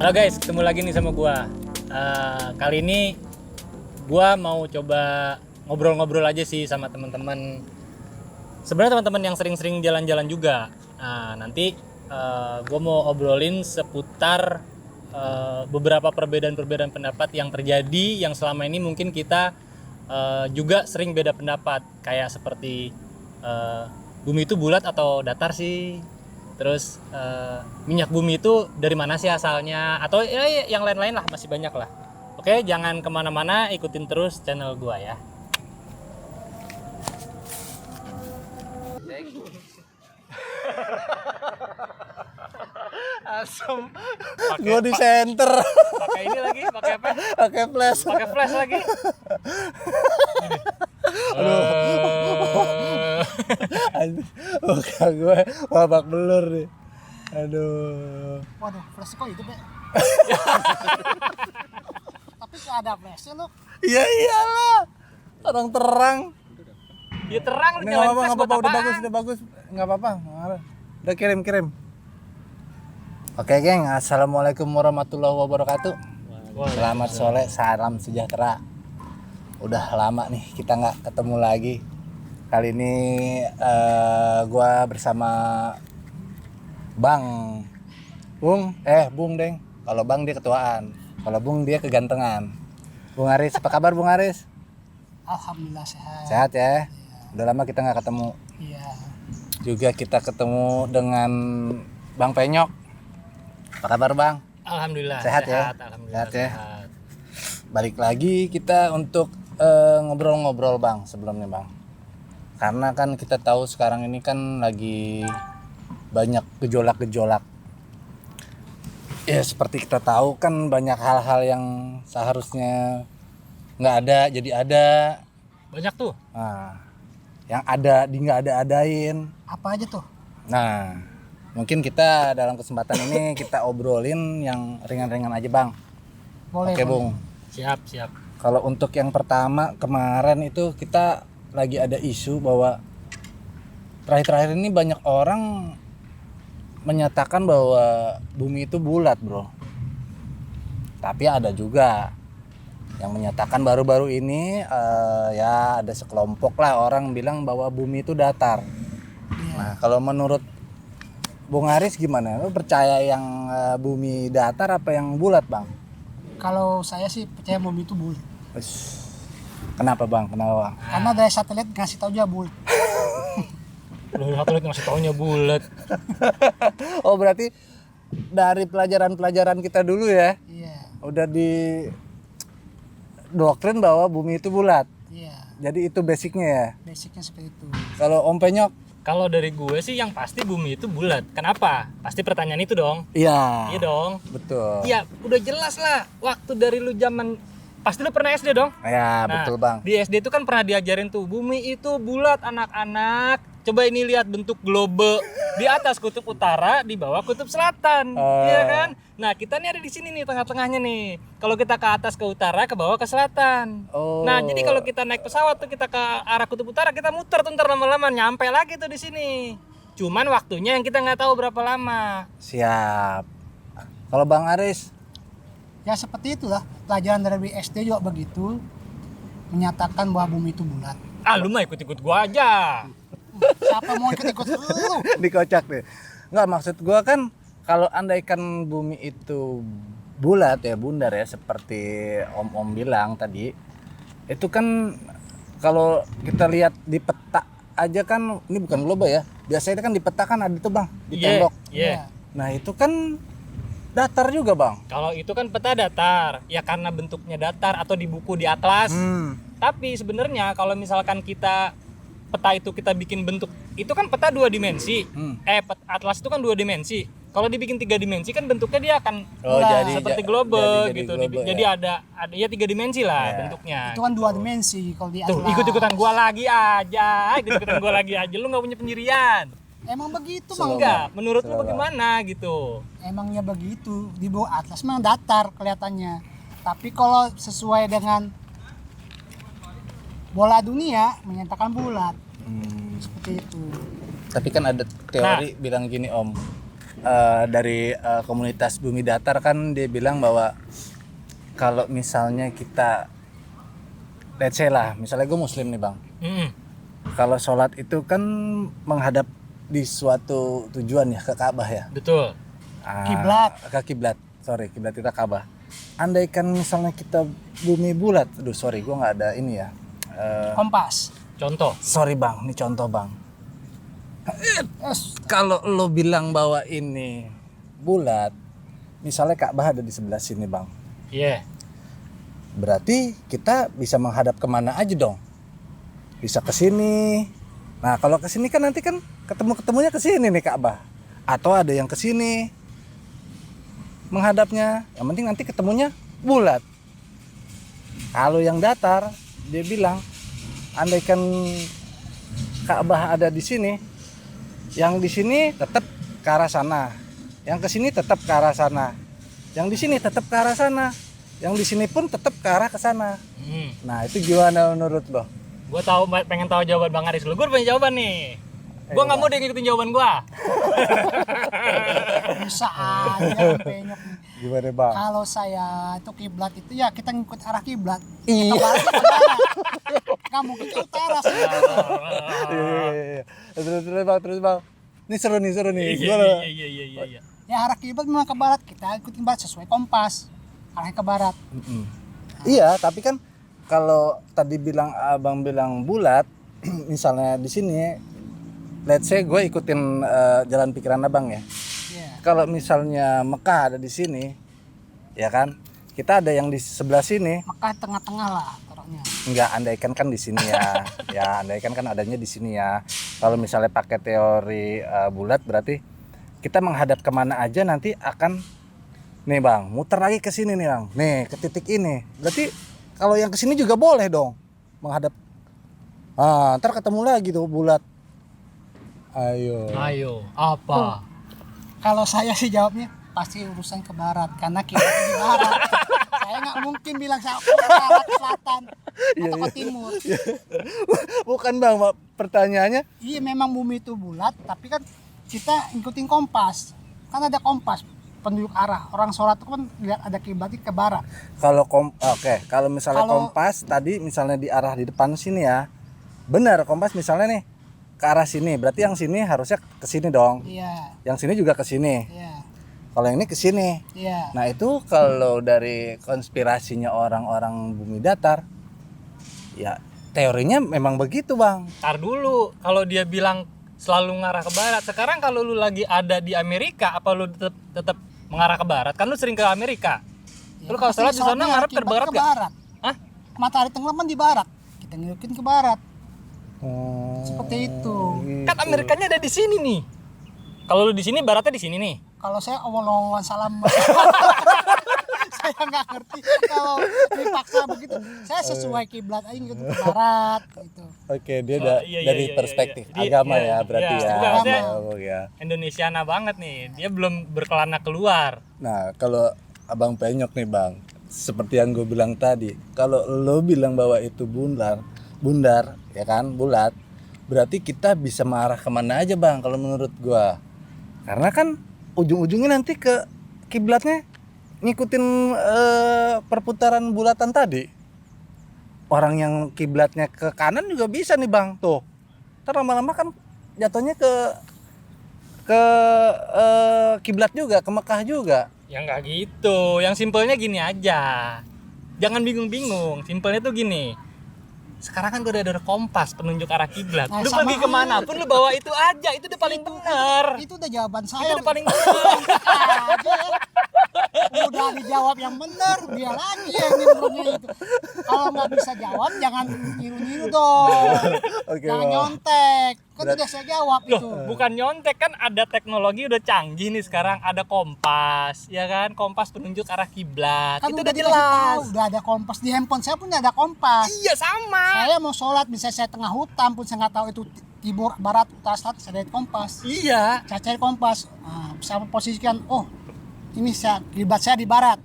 Halo guys, ketemu lagi nih sama gua. Kali ini gua mau coba ngobrol-ngobrol aja sih sama teman-teman. Sebenarnya teman-teman yang sering-sering jalan-jalan juga. Nah, nanti gua mau obrolin seputar beberapa perbedaan-perbedaan pendapat yang terjadi yang selama ini mungkin kita juga sering beda pendapat, kayak seperti bumi itu bulat atau datar sih. Terus minyak bumi itu dari mana sih asalnya, atau ya, yang lain-lain lah, masih banyak lah. Oke, jangan kemana-mana, ikutin terus channel gua ya. Asem. Gua di center. Pakai ini lagi, pakai apa? Pakai flash. Pakai flash lagi. Muka gue babak belur nih. Aduh. Waduh, flash kok hidup ya? Tapi kok ada flashnya lu? Iya iyalah. Orang terang. Ya terang lu Ini nyalain nggak flash apa-apa, buat udah apaan? bagus, udah bagus. Nggak apa-apa. Udah kirim. Oke geng, assalamualaikum warahmatullahi wabarakatuh. Selamat sore, salam sejahtera. Udah lama nih kita nggak ketemu lagi. Kali ini gua bersama Bung Deng. Kalau Bang dia ketuaan, kalau Bung dia kegantengan. Bung Aris, apa kabar Bung Aris? Alhamdulillah sehat. Sehat ya? Udah lama kita nggak ketemu. Iya. Juga kita ketemu dengan Bang Penyok. Apa kabar Bang? Alhamdulillah Sehat ya? Alhamdulillah Sehat ya? sehat. Balik lagi kita untuk ngobrol-ngobrol Bang sebelumnya Bang. Karena kan kita tahu sekarang ini kan lagi banyak gejolak-gejolak. Ya seperti kita tahu kan banyak hal-hal yang seharusnya nggak ada jadi ada. Banyak tuh. Nah, yang ada di nggak ada-adain. Apa aja tuh? Nah, mungkin kita dalam kesempatan ini kita obrolin yang ringan-ringan aja Bang. Boleh. Oke boleh. Bung. Siap. Kalau untuk yang pertama kemarin itu kita lagi ada isu bahwa terakhir-terakhir ini banyak orang menyatakan bahwa bumi itu bulat bro. Tapi ada juga yang menyatakan baru-baru ini ya ada sekelompok lah orang bilang bahwa bumi itu datar. Iya. Nah kalau menurut Bung Aris gimana? Lu percaya yang bumi datar apa yang bulat Bang? Kalau saya sih percaya bumi itu bulat. Kenapa Bang? Kenapa? Karena dari satelit ngasih tahu aja bulat. Lu satelit ngasih taunya bulat. Oh berarti dari pelajaran-pelajaran kita dulu ya Iya. udah di doktrin bahwa bumi itu bulat. Iya. Jadi itu basicnya ya. Basicnya seperti itu. Kalau Om Penyok? Kalau dari gue sih yang pasti bumi itu bulat. Kenapa? Pasti pertanyaan itu dong. Iya. Iya dong. Betul. Iya, udah jelas lah. Waktu dari lu zaman pasti lu pernah SD dong? Ya Nah, betul Bang. Di SD itu kan pernah diajarin tuh, bumi itu bulat anak-anak. Coba ini lihat bentuk globe. Di atas kutub utara, di bawah kutub selatan. Iya kan? Nah, kita nih ada di sini nih tengah-tengahnya nih. Kalau kita ke atas ke utara, ke bawah ke selatan. Oh. Nah, jadi kalau kita naik pesawat tuh kita ke arah kutub utara, kita muter tuh ntar lama-lama nyampe lagi tuh di sini. Cuman waktunya yang kita nggak tahu berapa lama. Siap. Kalau Bang Aris? Ya seperti itulah. Pelajaran dari SD juga begitu. Menyatakan bahwa bumi itu bulat. Ah, lu mah ikut-ikut gua aja. Siapa mau ikut-ikut lu? Dikocak deh. Enggak, maksud gua kan kalau andaikan bumi itu bulat ya bundar ya seperti Om bilang tadi, itu kan kalau kita lihat di peta aja kan ini bukan globe ya. Biasanya kan di peta kan ada tuh Bang, di tembok. Iya. Nah, itu kan datar juga Bang. Kalau itu kan peta datar, ya karena bentuknya datar atau di buku di atlas. Tapi sebenarnya kalau misalkan kita peta itu kita bikin bentuk, itu kan peta 2 dimensi. Atlas itu kan 2 dimensi. Kalau dibikin 3 dimensi kan bentuknya dia akan seperti globe gitu. Jadi ya. ada ya 3 dimensi lah Ya. bentuknya. Itu kan 2 dimensi kalau di Tuh, atlas. ikut-ikutan gua lagi aja. Lu nggak punya pendirian. Emang begitu Slow, Bang. Enggak, menurut lu Slow, bagaimana gitu? Emangnya begitu. Di bawah atlas memang datar kelihatannya. Tapi kalau sesuai dengan bola dunia menyatakan bulat. Seperti itu. Tapi kan ada teori bilang gini Om. dari komunitas Bumi Datar kan dia bilang bahwa kalau misalnya kita, let's say lah, misalnya gue muslim nih bang, kalau sholat itu kan menghadap di suatu tujuan ya, ke Ka'bah ya. Betul. Kiblat. Ke kiblat, sorry, kiblat kita Ka'bah. Andaikan misalnya kita bumi bulat, aduh sorry gue nggak ada ini ya. Kompas. Contoh. Sorry bang, ini contoh bang. Yes. Kalau lo bilang bahwa ini bulat, misalnya Ka'bah ada di sebelah sini bang, Iya. berarti kita bisa menghadap kemana aja dong? Bisa ke sini. Nah kalau ke sini kan nanti kan ketemunya ke sini nih Ka'bah, atau ada yang ke sini menghadapnya. Yang penting nanti ketemunya bulat. Kalau yang datar, dia bilang andaikan Ka'bah ada di sini, yang di sini tetap ke arah sana, yang ke sini tetap ke arah sana, yang di sini tetap ke arah sana, yang di sini pun tetap ke arah ke sana. Nah itu gimana menurut lo? Gue pengen tahu jawaban Bang Aris. Gue punya jawaban nih. Gue nggak mau dia ngikutin jawaban gue. Bisa aja penyok nih. Gimana bang? Kalau saya itu kiblat itu ya kita ngikut arah kiblat. Iya. Ke barat, ke barat. Nggak mungkin ke utara sih. Iya. Terus bang. Ini seru nih. Iya. Ya arah kiblat memang ke barat, kita ikutin barat sesuai kompas. Arahnya ke barat. Iya, tapi kan kalau tadi abang bilang bulat, misalnya di sini, let's say gue ikutin jalan pikiran abang ya. Iya. Kalau misalnya Mekah ada di sini, ya kan, kita ada yang di sebelah sini. Mekah tengah-tengah lah taruhnya. Enggak, andaikan kan di sini ya. Ya, andaikan kan adanya di sini ya. Kalau misalnya pakai teori bulat, berarti kita menghadap kemana aja nanti akan, nih bang, muter lagi ke sini nih bang. Nih, ke titik ini. Berarti kalau yang ke sini juga boleh dong menghadap. Ntar ketemu lagi tuh bulat. Ayo. Apa? Kalau saya sih jawabnya pasti urusan ke barat karena kita di barat. Saya nggak mungkin bilang saya ke barat, ke selatan atau ke timur. Bukan bang, pertanyaannya. Iya memang bumi itu bulat, tapi kan kita ngikutin kompas. Kan ada kompas penunjuk arah. Orang sholat itu kan lihat ada kiblatnya ke barat. Kalau kalau misalnya kompas tadi misalnya di arah di depan sini ya. Benar, kompas misalnya nih ke arah sini, berarti yang sini harusnya ke sini dong. Iya. Yang sini juga ke sini. Iya. Kalau yang ini ke sini. Iya. Nah, itu kalau dari konspirasinya orang-orang bumi datar, ya teorinya memang begitu, Bang. Ntar dulu, kalau dia bilang selalu ngarah ke barat. Sekarang kalau lu lagi ada di Amerika, apa lu tetap mengarah ke barat? Kan lu sering ke Amerika. Ya, Lu kalau sholat di sana ngarep ke barat ke gak? barat. Hah? Matahari tenggelam di barat. Kita ngikutin ke barat. Seperti itu. Kan Amerikanya ada di sini nih. Kalau lu di sini, baratnya di sini nih. Kalau saya Allah salam. Saya nggak ngerti kalau dipaksa begitu. Saya sesuai kiblat aja gitu ke barat gitu. Oke, dia Iya, dari iya, perspektif iya. agama Iya, ya berarti iya. ya. Maksudnya Ya. Indonesiana banget nih. Dia belum berkelana keluar. Nah, kalau Abang Penyok nih, Bang. Seperti yang gue bilang tadi, kalau lo bilang bahwa itu bundar, ya kan, bulat, berarti kita bisa mengarah kemana aja, Bang, kalau menurut gue. Karena kan ujung-ujungnya nanti ke kiblatnya ngikutin perputaran bulatan tadi. Orang yang kiblatnya ke kanan juga bisa nih, Bang. Tuh. Ntar lama-lama kan jatuhnya ke kiblat juga, ke Mekah juga. Ya nggak gitu. Yang simpelnya gini aja. Jangan bingung-bingung. Simpelnya tuh gini. Sekarang kan gue udah ada kompas penunjuk arah kiblat. Nah, Lu sama pergi kemana pun lu bawa itu aja. Itu udah paling benar. Itu udah jawaban Itu saya. udah paling benar. Aja ya. Udah dijawab yang benar, dia lagi yang nimbrungnya itu. Kalau nggak bisa jawab, jangan niru-niru dong. Oke, Jangan Bang. nyontek. Kan udah saya jawab Loh, itu. bukan nyontek, kan ada teknologi udah canggih nih sekarang. Ada kompas, ya kan? Kompas penunjuk arah kiblat. Kan Itu udah udah dikasih tahu, jelas. udah ada kompas di handphone saya pun ada kompas. Iya, sama. Saya mau sholat, misalnya saya tengah hutan pun saya nggak tahu itu timur, barat, utara, selatan, saya lihat kompas. Iya. Saya cari kompas, bisa posisikan, oh ini kiblat saya di barat.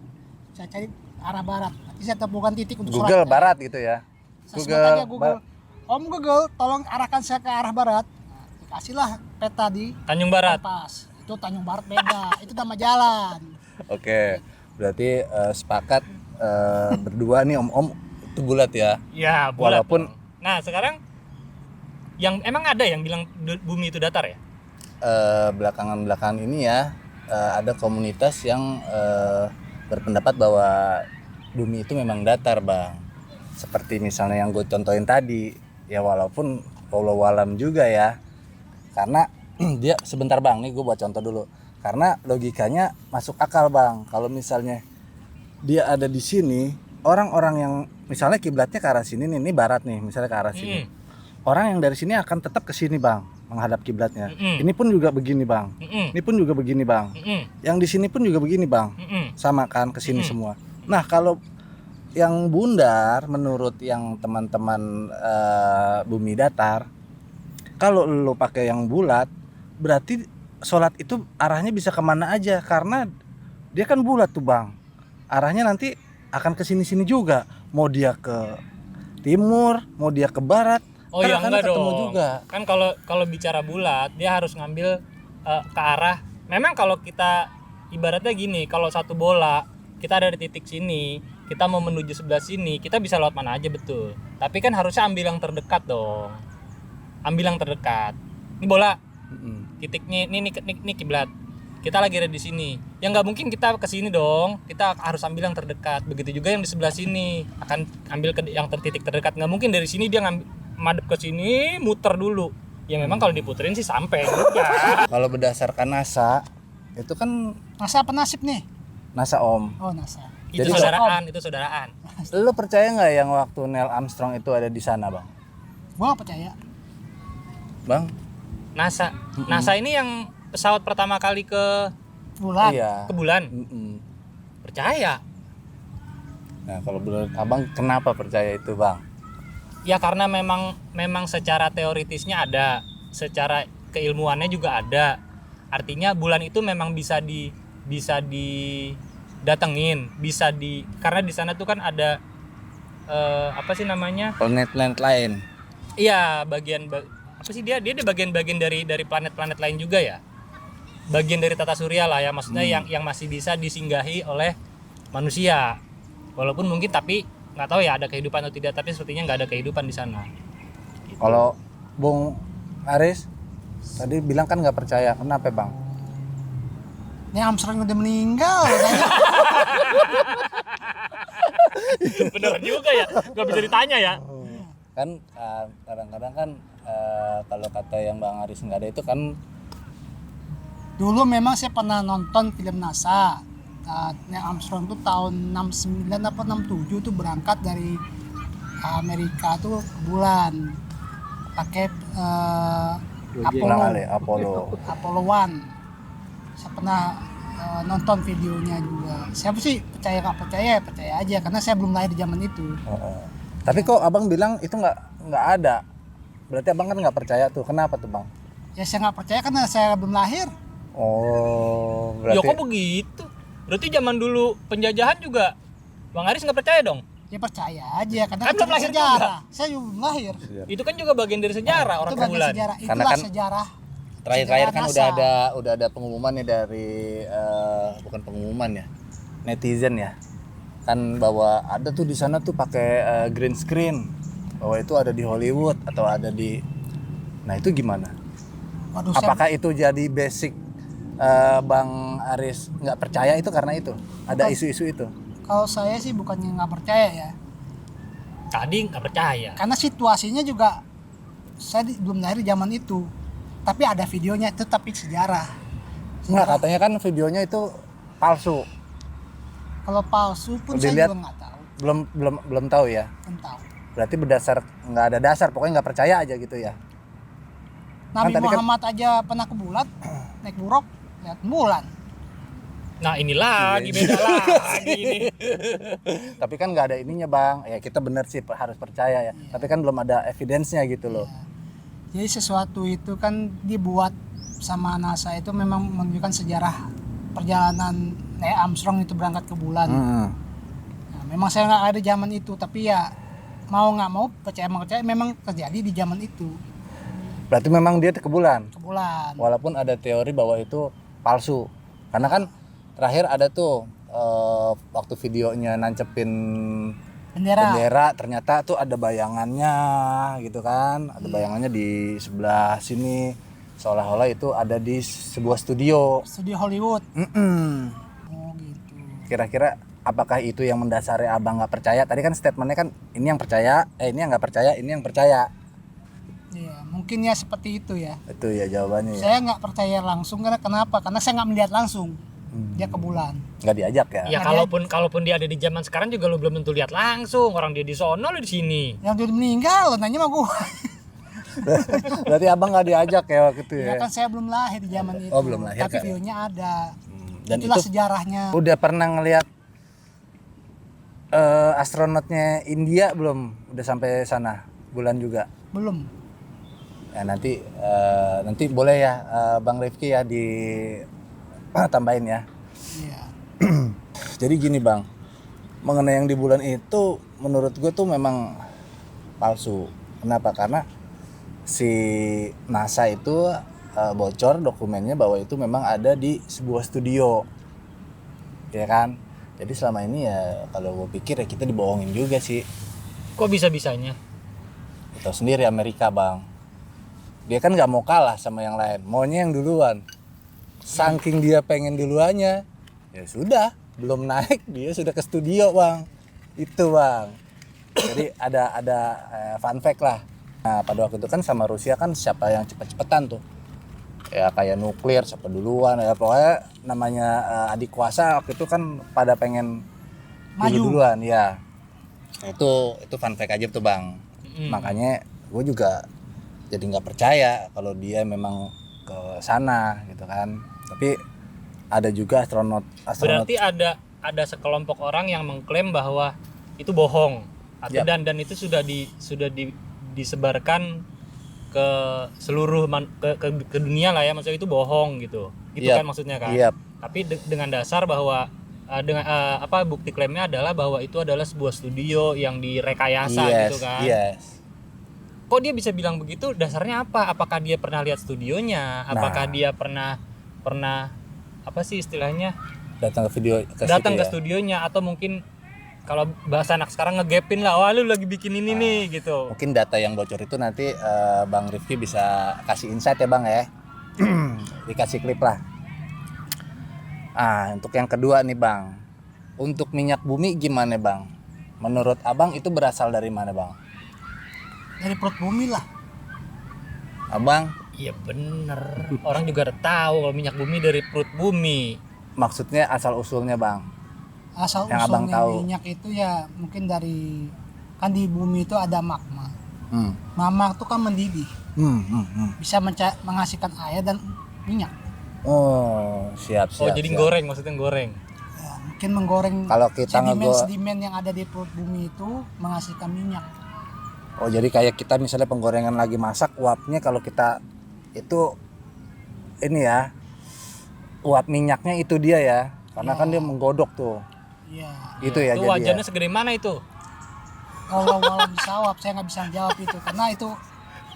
Saya cari arah barat. Nanti saya temukan titik untuk sholat. Google barat gitu ya. Saya sebut aja Google. Om Google, tolong arahkan saya ke arah barat. Nah, dikasihlah peta di Tanjung Barat. kompas. Itu Itu Tanjung Barat beda, itu nama jalan. Oke, berarti sepakat berdua nih om-om itu bulat ya. Ya, bulat. Walaupun Nah, sekarang yang emang ada yang bilang bumi itu datar ya? Belakangan ini ya ada komunitas yang berpendapat bahwa bumi itu memang datar bang, seperti misalnya yang gue contohin tadi ya, walaupun wallahu alam juga ya, karena dia sebentar bang nih gue buat contoh dulu, karena logikanya masuk akal bang. Kalau misalnya dia ada di sini, orang-orang yang misalnya kiblatnya ke arah sini nih, ini barat nih misalnya ke arah sini, orang yang dari sini akan tetap ke sini bang, menghadap kiblatnya. Ini pun juga begini bang, ini pun juga begini bang, yang di sini pun juga begini bang, sama kan ke sini semua. Nah kalau yang bundar menurut yang teman-teman bumi datar, kalau lo pakai yang bulat berarti sholat itu arahnya bisa kemana aja, karena dia kan bulat tuh bang, arahnya nanti akan ke sini-sini juga, mau dia ke timur mau dia ke barat. Oh ya enggak ketemu dong. juga. Kan kalau bicara bulat dia harus ngambil ke arah. Memang kalau kita ibaratnya gini, kalau satu bola kita ada di titik sini, kita mau menuju sebelah sini, kita bisa lewat mana aja betul. Tapi kan harusnya ambil yang terdekat dong. Ambil yang terdekat. Ini bola. Titiknya ini kiblat. Kita lagi ada di sini. Ya nggak mungkin kita ke sini dong. Kita harus ambil yang terdekat. Begitu juga yang di sebelah sini akan ambil ke yang titik terdekat. Nggak mungkin dari sini dia madep ke sini muter dulu. Ya memang kalau diputerin sih sampai juga. Kalau berdasarkan NASA itu kan NASA apa nasib nih? NASA om. Oh NASA. Itu Jadi saudaraan. Lo percaya nggak yang waktu Neil Armstrong itu ada di sana bang? Gua nggak percaya. Bang? NASA ini yang pesawat pertama kali ke Bulan. Iya. ke bulan. Percaya. Nah kalau menurut abang kenapa percaya itu bang? Ya karena memang secara teoritisnya ada, secara keilmuannya juga ada. Artinya bulan itu memang bisa didatengin, karena di sana tuh kan ada apa sih namanya? Planet-planet lain. Iya, apa sih dia ada bagian-bagian dari planet-planet lain juga ya. Bagian dari tata surya lah ya, maksudnya yang masih bisa disinggahi oleh manusia. Walaupun mungkin tapi nggak tahu ya ada kehidupan atau tidak, tapi sepertinya nggak ada kehidupan di sana. Gitu. Kalau Bung Aris tadi bilang kan nggak percaya, kenapa bang? Ini Armstrong udah meninggal. Bener juga ya, nggak bisa ditanya ya. Kan kadang-kadang kan kalau kata yang Bang Aris nggak ada itu kan. Dulu memang saya pernah nonton film NASA. Neil Armstrong tuh tahun 69 apa 67 tuh berangkat dari Amerika tuh ke bulan pakai Apollo 1. Saya pernah nonton videonya juga. Siapa sih percaya nggak percaya? Percaya aja karena saya belum lahir di zaman itu. Tapi kok abang bilang itu nggak ada? Berarti abang kan nggak percaya tuh. Kenapa tuh bang? Ya saya nggak percaya karena saya belum lahir. Oh, Ya berarti. kok begitu? Berarti zaman dulu penjajahan juga Bang Aris nggak percaya dong? Ya percaya aja karena Kan belum itu lahir sejarah. Saya juga belum lahir. Itu kan juga bagian dari sejarah orang Itu ke bagian bulan. sejarah. Karena Itulah kan sejarah. Terakhir kan NASA. udah ada pengumuman nih dari bukan pengumuman ya, netizen ya, kan bahwa ada tuh di sana tuh pakai green screen, bahwa itu ada di Hollywood atau ada di, nah itu gimana? Waduh, Apakah itu jadi basic Bang Aris nggak percaya itu karena itu ada isu-isu itu? kalau saya sih bukannya nggak percaya ya. Tadi nggak percaya. Karena situasinya juga saya belum lahir di zaman itu. Tapi ada videonya itu tapi sejarah. Nggak, katanya kan videonya itu palsu. Kalau palsu pun saya Dilihat, juga nggak tahu. belum tahu ya. Belum tahu. Berarti nggak ada dasar, pokoknya nggak percaya aja gitu ya. Nabi tadi kan- Muhammad aja pernah ke bulan naik buruk lihat bulan. Nah ini lagi beda lagi ini. Tapi kan nggak ada ininya bang, ya kita bener sih harus percaya ya. Tapi kan belum ada evidence-nya gitu loh. Jadi sesuatu itu kan dibuat sama NASA itu memang menunjukkan sejarah perjalanan Neil Armstrong itu berangkat ke bulan. Nah, memang saya nggak ada zaman itu, tapi ya mau nggak mau percaya memang terjadi di zaman itu Berarti memang dia ke bulan. ke bulan. Walaupun ada teori bahwa itu palsu. Karena kan terakhir ada tuh waktu videonya nancepin bendera ternyata tuh ada bayangannya gitu kan, ada bayangannya di sebelah sini seolah-olah itu ada di sebuah studio Hollywood. Oh gitu. Kira-kira apakah itu yang mendasari abang nggak percaya? Tadi kan statementnya kan ini yang percaya, ini yang nggak percaya, ini yang percaya. Iya, mungkin ya seperti itu ya. Itu ya jawabannya. Saya nggak percaya langsung karena kenapa? Karena saya nggak melihat langsung dia ke bulan. Nggak diajak ya? Ya kalaupun dia ada di zaman sekarang juga lu belum tentu lihat langsung. Orang dia di sono, lu di sini. Yang udah meninggal, lo nanya sama gua. Berarti abang nggak diajak ya waktu itu Ya ya? kan saya belum lahir di zaman itu. Oh, belum lahir, Tapi kan? videonya ada. Dan Itulah itu sejarahnya. udah pernah ngelihat astronotnya India belum? Udah sampai sana bulan juga? Belum. Ya nanti boleh ya Bang Rifki ya di tambahin ya. Iya. Jadi gini Bang, mengenai yang di bulan itu menurut gue tuh memang palsu. Kenapa? Karena si NASA itu bocor dokumennya bahwa itu memang ada di sebuah studio, ya kan? Jadi selama ini ya kalau gue pikir ya kita dibohongin juga sih. Kok bisa-bisanya? Kita sendiri Amerika Bang, dia kan nggak mau kalah sama yang lain, maunya yang duluan. Saking dia pengen duluannya, ya sudah belum naik dia sudah ke studio Bang. Itu Bang. Jadi ada fun fact lah. Nah pada waktu itu kan sama Rusia kan siapa yang cepet-cepetan tuh. Ya kayak nuklir siapa duluan ya pokoknya namanya adik kuasa waktu itu kan pada pengen Maju duluan ya. Itu fun fact aja tuh Bang. Makanya gue juga jadi nggak percaya kalau dia memang ke sana gitu kan. Tapi ada juga astronot. Berarti ada sekelompok orang yang mengklaim bahwa itu bohong atau Yap. dan itu sudah disebarkan ke seluruh ke dunia lah ya, maksudnya itu bohong gitu. Itu Yap. kan maksudnya kan. Yap. Tapi dengan dasar bahwa bukti klaimnya adalah bahwa itu adalah sebuah studio yang direkayasa gitu kan. Yes. Kok dia bisa bilang begitu? Dasarnya apa? Apakah dia pernah lihat studionya? Apakah dia pernah apa sih istilahnya? Datang Datang ke studionya atau mungkin kalau bahasa anak sekarang ngegapin lah, wah lu lagi bikin ini nih gitu. Mungkin data yang bocor itu nanti Bang Rifki bisa kasih insight ya Bang ya. Dikasih klip lah. Untuk yang kedua nih Bang. Untuk minyak bumi gimana Bang? Menurut Abang itu berasal dari mana Bang? Dari perut bumi lah. Abang? Iya bener. Orang juga udah tahu kalau minyak bumi dari perut bumi. Maksudnya asal usulnya Bang? Asal Yang Abang usulnya tahu. minyak itu ya mungkin dari kan di bumi itu ada magma. Magma itu kan mendidih. Bisa menghasilkan air dan minyak. Oh, siap. Jadi goreng, maksudnya goreng. Ya, mungkin menggoreng Kalau kita sedimen yang ada di perut bumi itu menghasilkan minyak. Oh, jadi kayak kita misalnya penggorengan lagi masak, uapnya kalau kita itu ini ya. Uap minyaknya itu dia ya. Karena kan dia menggodok tuh. Iya. Itu ya Itu jadi. wajannya segede mana itu? Allah bisawab, saya nggak bisa jawab itu karena itu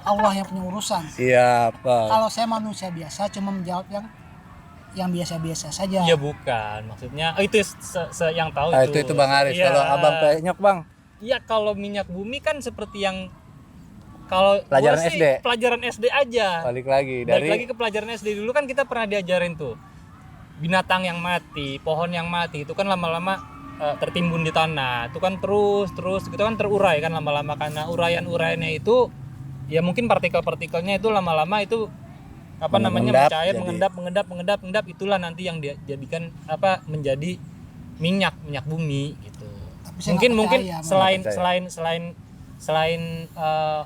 Allah yang punya urusan. Siap, Bang. Kalau saya manusia biasa cuma menjawab yang biasa-biasa saja. Iya bukan, maksudnya itu yang tahu Itu Bang Aris. Iya. Kalau Abang penyok Bang. Iya, kalau minyak bumi kan seperti yang kalau Pelajaran gua sih, SD. pelajaran SD aja. Balik lagi Balik lagi ke pelajaran SD dulu kan kita pernah diajarin tuh binatang yang mati, pohon yang mati itu kan lama-lama tertimbun di tanah. Itu kan terus itu kan terurai kan lama-lama karena uraian-uraiannya itu ya mungkin partikel-partikelnya itu lama-lama itu apa namanya mencair, mengendap, itulah nanti yang dia jadikan menjadi minyak bumi gitu. Tapi saya Mungkin nggak percaya, selain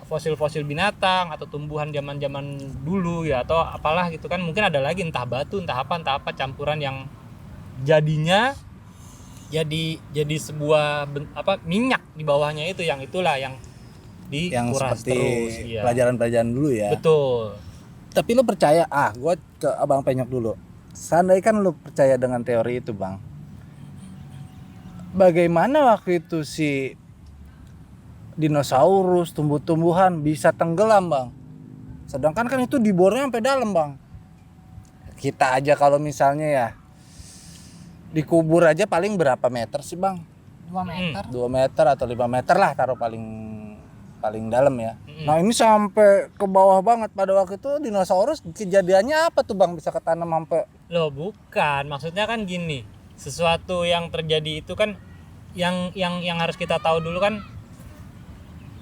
fosil-fosil binatang atau tumbuhan zaman-zaman dulu ya atau apalah gitu kan mungkin ada lagi entah batu entah apa campuran yang jadinya jadi sebuah minyak di bawahnya itu yang itulah yang yang dikuras seperti terus iya. pelajaran-pelajaran dulu ya. Betul. Tapi lu percaya? Gua ke Abang penyok dulu. Seandainya kan lu percaya dengan teori itu, Bang. Bagaimana waktu itu si dinosaurus, tumbuh-tumbuhan bisa tenggelam, Bang? Sedangkan kan itu di bornya sampai dalam, Bang. kita aja kalau misalnya ya dikubur aja paling berapa meter sih bang? 2 meter. 2 meter atau 5 meter lah taruh paling dalam ya. Nah ini sampai ke bawah banget. Pada waktu itu dinosaurus kejadiannya apa tuh bang, bisa ketanam sampai? Loh bukan, maksudnya kan gini, sesuatu yang terjadi itu kan yang harus kita tahu dulu kan,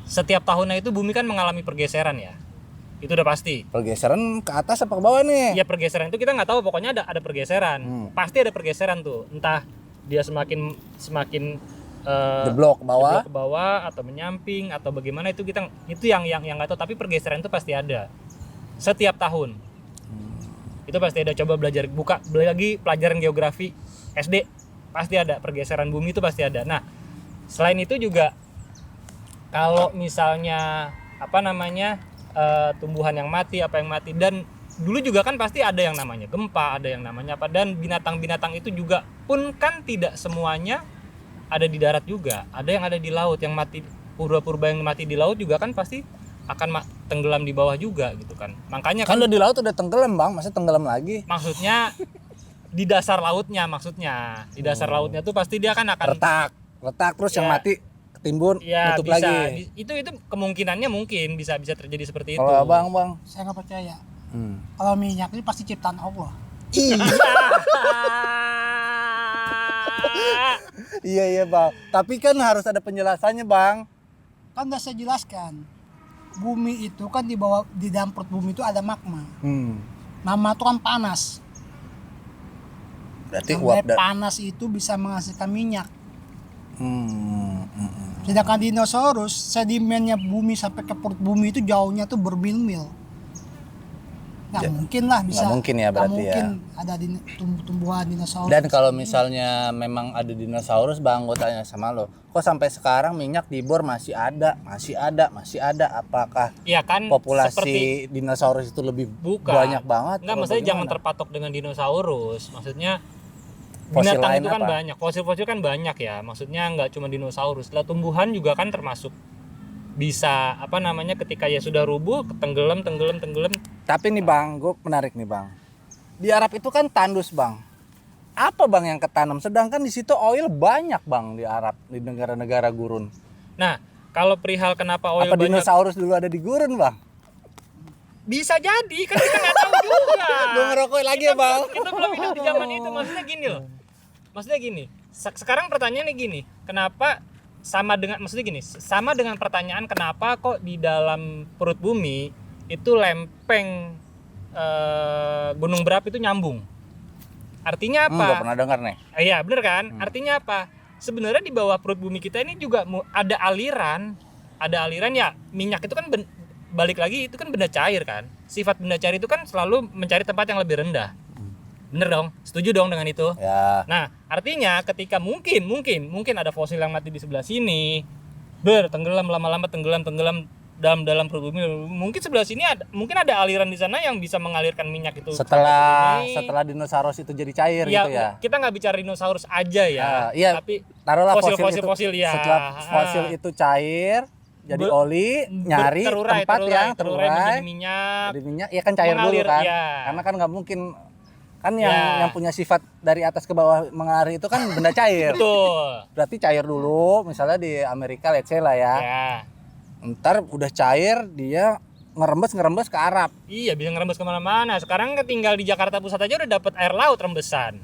setiap tahunnya itu bumi kan mengalami pergeseran ya. Itu udah pasti. Pergeseran ke atas apa ke bawah nih? Ya pergeseran itu kita nggak tahu, pokoknya ada pergeseran. Pasti ada pergeseran tuh. Entah dia semakin Jeblok ke bawah. jeblok ke bawah atau menyamping atau bagaimana, itu kita itu yang nggak tahu, tapi pergeseran itu pasti ada. Setiap tahun. Itu pasti ada. Coba buka lagi pelajaran geografi SD, pasti ada pergeseran bumi, itu pasti ada. Nah, selain itu juga kalau misalnya tumbuhan yang mati, apa yang mati, dan dulu juga kan pasti ada yang namanya gempa, ada yang namanya apa, dan binatang-binatang itu juga pun kan tidak semuanya ada di darat juga, ada yang ada di laut, yang mati, purba-purba yang mati di laut juga kan pasti akan tenggelam di bawah juga gitu kan. Makanya Kan udah di laut udah tenggelam bang, masa tenggelam lagi? maksudnya di dasar lautnya, di dasar lautnya tuh pasti dia kan akan Retak terus yang Ya. mati ketimbun, ya tutup bisa lagi. itu kemungkinannya mungkin bisa terjadi seperti itu. Kalau bang Saya nggak percaya. Kalau minyak ini pasti ciptaan Allah. Iya bang, tapi kan harus ada penjelasannya bang. Kan udah saya jelaskan. Bumi itu kan di dalam perut bumi itu ada magma. Magma itu kan panas. Berarti Sampai uap panas itu bisa menghasilkan minyak. Sedangkan dinosaurus, sedimennya bumi sampai ke perut bumi itu jauhnya tuh bermil-mil. Nggak mungkin lah bisa. Nggak mungkin ya berarti mungkin ada tumbuhan dinosaurus. Dan kalau misalnya memang ada dinosaurus bang, gue tanya sama lo, kok sampai sekarang minyak di bor masih ada? Apakah Ya kan populasi seperti dinosaurus itu lebih bukan banyak banget? Enggak, atau maksudnya bagaimana? jangan terpatok dengan dinosaurus. Maksudnya Fosil binatang lain itu kan apa? banyak, fosil-fosil kan banyak ya. Maksudnya nggak cuma dinosaurus. Lah tumbuhan juga kan termasuk bisa ketika ya sudah rubuh, tenggelam. Tapi nih bang, gue menarik nih bang. Di Arab itu kan tandus bang. Apa bang yang ketanam? Sedangkan di situ oil banyak bang di Arab, di negara-negara gurun. Nah, kalau perihal kenapa oil Apa banyak, dinosaurus dulu ada di gurun bang? bisa jadi kan kita nggak tahu juga. Lu ngerokok lagi ya bang? Kita belum hidup di zaman itu. Maksudnya gini, sekarang pertanyaannya gini, kenapa sama dengan pertanyaan kenapa kok di dalam perut bumi itu lempeng gunung berapi itu nyambung. Artinya apa? Nggak pernah dengar nih. Iya bener kan? Artinya apa? Sebenarnya di bawah perut bumi kita ini juga ada aliran ya. Minyak itu kan balik lagi itu kan benda cair kan. Sifat benda cair itu kan selalu mencari tempat yang lebih rendah. Bener dong? Setuju dong dengan itu? Ya. Nah, artinya ketika mungkin ada fosil yang mati di sebelah sini, tenggelam lama-lama tenggelam dalam perut bumi. Mungkin sebelah sini mungkin ada aliran di sana yang bisa mengalirkan minyak itu. Setelah dinosaurus itu jadi cair ya, gitu ya. Kita nggak bicara dinosaurus aja ya. Iya. Tapi Taruhlah fosil ya. Setelah fosil itu cair, jadi oli, nyari tempat yang terurai menjadi minyak. Jadi minyak, ya kan cair mengalir, dulu kan. ya. Karena kan nggak mungkin kan yang punya sifat dari atas ke bawah mengalir itu kan benda cair. Betul. Berarti cair dulu, misalnya di Amerika let's say lah ya. Ya. Ntar udah cair dia ngerembes ke Arab. Iya, bisa ngerembes kemana-mana. Sekarang tinggal di Jakarta Pusat aja udah dapat air laut rembesan.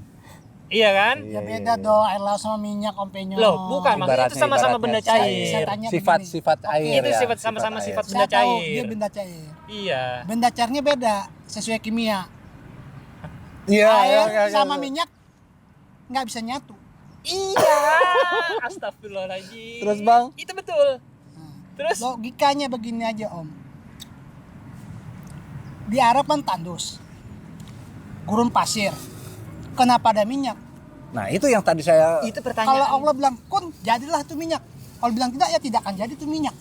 Iya kan? Ya beda dong air laut sama minyak Om Penyo. Loh, bukan, maksudnya itu sama-sama benda cair. Saya tanya Sifat Itu air ya. sifat sama-sama sifat Saya benda tahu cair. dia benda cair. Iya. Benda cairnya beda sesuai kimia. Iya, Air sama minyak nggak bisa nyatu. Iya. Astagfirullahaladzim. Terus, Bang? Itu betul. Terus Logikanya begini aja Om. Di Arab kan tandus, gurun pasir. Kenapa ada minyak? Nah itu yang tadi saya. itu pertanyaan. Kalau Allah bilang kun, jadilah tuh minyak. Kalau bilang tidak, ya tidak akan jadi tuh minyak.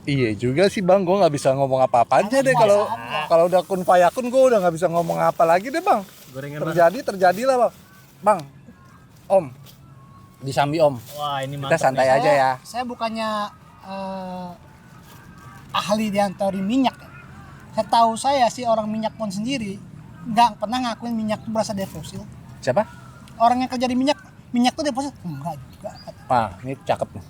Iya juga sih bang, gue nggak bisa ngomong apa-apa aja deh kalau udah kun fayakun gue udah nggak bisa ngomong apa lagi deh bang. Terjadilah bang. Bang, Om, disambi Om. Wah, ini Kita mantap. santai aja ya. Saya bukannya ahli di teori minyak. Setahu saya sih orang minyak pun sendiri nggak pernah ngakuin minyak itu berasal dari fosil. Siapa? Orang yang kerja di minyak tuh dari fosil enggak juga. Ini cakep nih.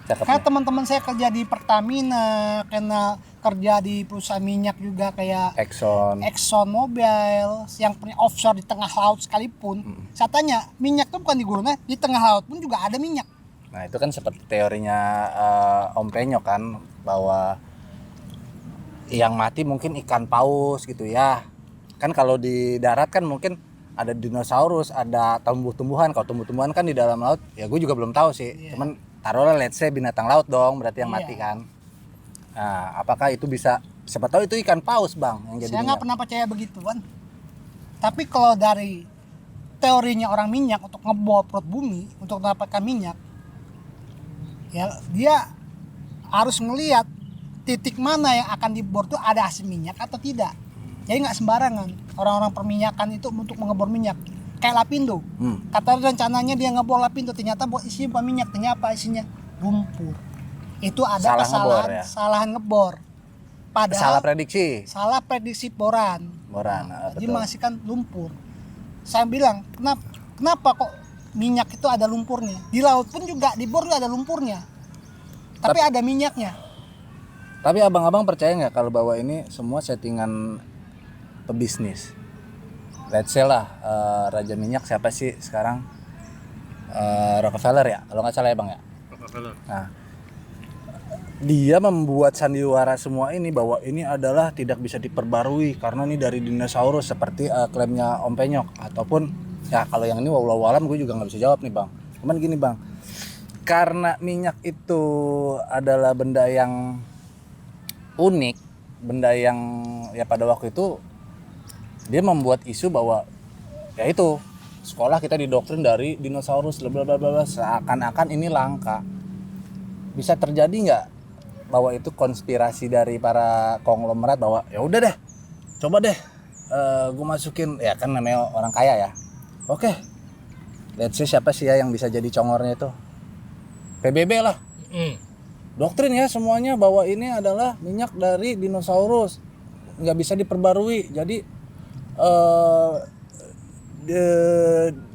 Cakep Karena nih. teman-teman saya kerja di Pertamina, karena kerja di perusahaan minyak juga kayak Exxon Mobil yang punya offshore di tengah laut sekalipun. Saya tanya, minyak tuh bukan di guruna, di tengah laut pun juga ada minyak. Nah itu kan seperti teorinya Om Penyok kan, bahwa yang mati mungkin ikan paus gitu ya. Kan kalau di darat kan mungkin ada dinosaurus, ada tumbuh-tumbuhan. Kalau tumbuh-tumbuhan kan di dalam laut, ya gue juga belum tahu sih. Cuman taruhlah let's say binatang laut dong, berarti yang mati kan. Nah, apakah itu bisa, siapa tahu itu ikan paus bang yang jadi Saya minyak. nggak pernah percaya begituan. Tapi kalau dari teorinya orang minyak untuk ngebor perut bumi untuk mendapatkan minyak, ya dia harus ngelihat titik mana yang akan dibor tuh ada hasil minyak atau tidak. Jadi nggak sembarangan orang-orang perminyakan itu untuk mengebor minyak. Kayak Lapindo, kata rencananya dia ngebor Lapindo, ternyata buat isi bukan minyak, ternyata apa isinya? Lumpur. Itu ada kesalahan ngebor. Padahal salah prediksi boran. Jadi menghasilkan lumpur. Saya bilang, kenapa kok minyak itu ada lumpurnya? Di laut pun juga, di bor juga ada lumpurnya. Tapi ada minyaknya. Tapi abang-abang percaya nggak kalau bahwa ini semua settingan pebisnis? Let's say lah, raja minyak siapa sih sekarang? Rockefeller ya, kalau nggak salah ya bang ya. Rockefeller. Nah, dia membuat sandiwara semua ini bahwa ini adalah tidak bisa diperbarui karena ini dari dinosaurus seperti klaimnya Om Penyok, ataupun ya kalau yang ini wallahu alam gue juga nggak bisa jawab nih bang. Cuman gini bang, karena minyak itu adalah benda yang unik, benda yang ya pada waktu itu dia membuat isu bahwa ya itu sekolah kita didoktrin dari dinosaurus bla bla bla, seakan-akan ini langka. Bisa terjadi nggak bahwa itu konspirasi dari para konglomerat bahwa ya udah deh, coba deh gue masukin, ya kan namanya orang kaya ya, oke, let's say siapa sih ya yang bisa jadi congornya itu? PBB lah. Doktrin ya semuanya bahwa ini adalah minyak dari dinosaurus, nggak bisa diperbarui, jadi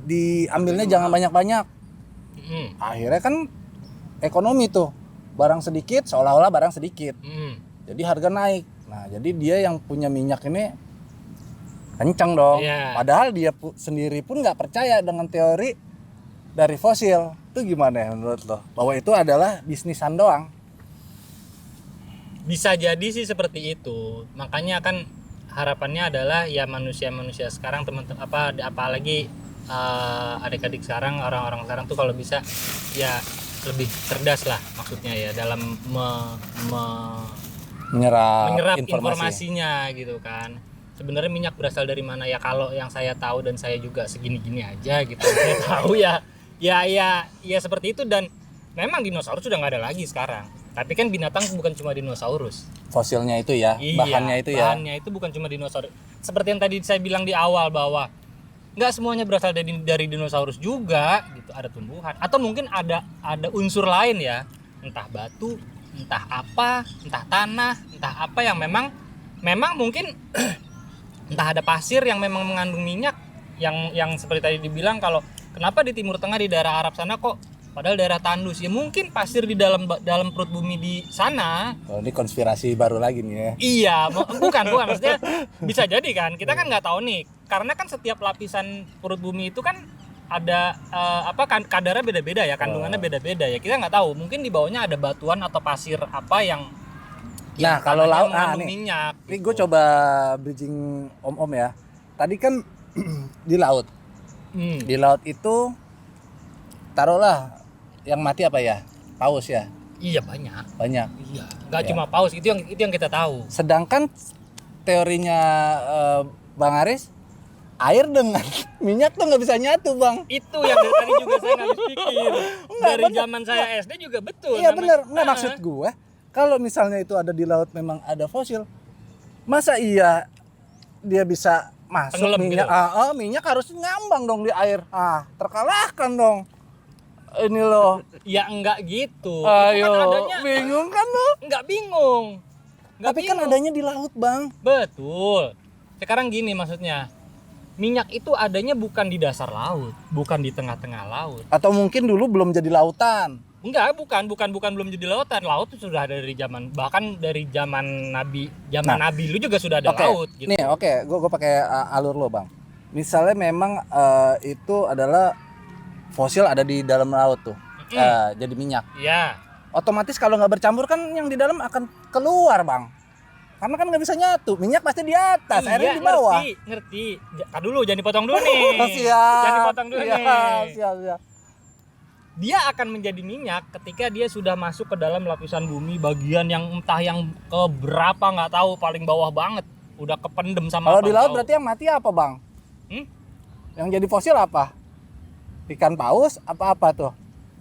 diambilnya jangan banyak-banyak. Akhirnya kan ekonomi tuh, barang sedikit seolah-olah barang sedikit, jadi harga naik. Nah jadi dia yang punya minyak ini kencang dong, padahal dia sendiri pun nggak percaya dengan teori dari fosil. Itu gimana ya menurut lo, bahwa itu adalah bisnisan doang? Bisa jadi sih seperti itu, makanya kan harapannya adalah ya manusia sekarang, teman-teman apalagi adik-adik sekarang, orang-orang sekarang tuh kalau bisa ya lebih cerdas lah, maksudnya ya dalam menyerap informasinya gitu kan. Sebenarnya minyak berasal dari mana ya, kalau yang saya tahu dan saya juga segini-gini aja gitu. Saya tahu ya seperti itu, dan memang dinosaurus sudah nggak ada lagi sekarang. Tapi kan binatang bukan cuma dinosaurus. Fosilnya itu ya, bahannya itu bukan cuma dinosaurus. Seperti yang tadi saya bilang di awal bahwa nggak semuanya berasal dari dinosaurus juga gitu. Ada tumbuhan atau mungkin ada unsur lain ya, entah batu, entah apa, entah tanah, entah apa yang memang mungkin entah ada pasir yang memang mengandung minyak, yang seperti tadi dibilang kalau kenapa di Timur Tengah di daerah Arab sana kok padahal daerah tandus, ya mungkin pasir di dalam perut bumi di sana. Oh, ini konspirasi baru lagi nih ya. Iya, bukan maksudnya bisa jadi kan, kita kan nggak tahu nih, karena kan setiap lapisan perut bumi itu kan ada kadarnya beda-beda ya, kandungannya beda-beda ya, kita nggak tahu, mungkin di bawahnya ada batuan atau pasir apa yang kalau laut minyak. Ini gue coba bridging om ya. Tadi kan di laut. Di laut itu taruhlah yang mati apa ya? Paus ya. Iya, banyak. Iya, nggak cuma paus, itu yang kita tahu. Sedangkan teorinya Bang Aris, air dengan minyak tuh nggak bisa nyatu bang. Itu yang dari tadi juga saya nggak habis pikir. Dari zaman saya SD juga betul. Iya benar. Nggak, maksud gue, kalau misalnya itu ada di laut memang ada fosil, masa iya dia bisa masuk tenggelam minyak? Gitu? Minyak harus ngambang dong di air. Terkalahkan dong. Ini loh. Ya enggak gitu. Ayo, kan adanya, bingung kan lo? Enggak bingung. Tapi kan adanya di laut bang. Betul. Sekarang gini maksudnya, minyak itu adanya bukan di dasar laut, bukan di tengah-tengah laut. Atau mungkin dulu belum jadi lautan. Enggak, bukan belum jadi lautan. Laut itu sudah ada dari zaman, bahkan dari zaman Nabi, Nabi lu juga sudah ada Oke, laut gitu. nih gue pakai alur lo bang. Misalnya memang itu adalah fosil ada di dalam laut tuh, jadi minyak. Iya. Otomatis kalau nggak bercampur kan yang di dalam akan keluar bang. Karena kan nggak bisa nyatu, minyak pasti di atas, airnya di bawah. Ngerti. Tar dulu, jangan dipotong dulu nih. Siap. Jangan dipotong dulu nih. Siap. Dia akan menjadi minyak ketika dia sudah masuk ke dalam lapisan bumi bagian yang entah yang keberapa nggak tahu, paling bawah banget, udah kependem sama. Kalau di laut berarti yang mati apa bang? Yang jadi fosil apa? Ikan paus apa tuh?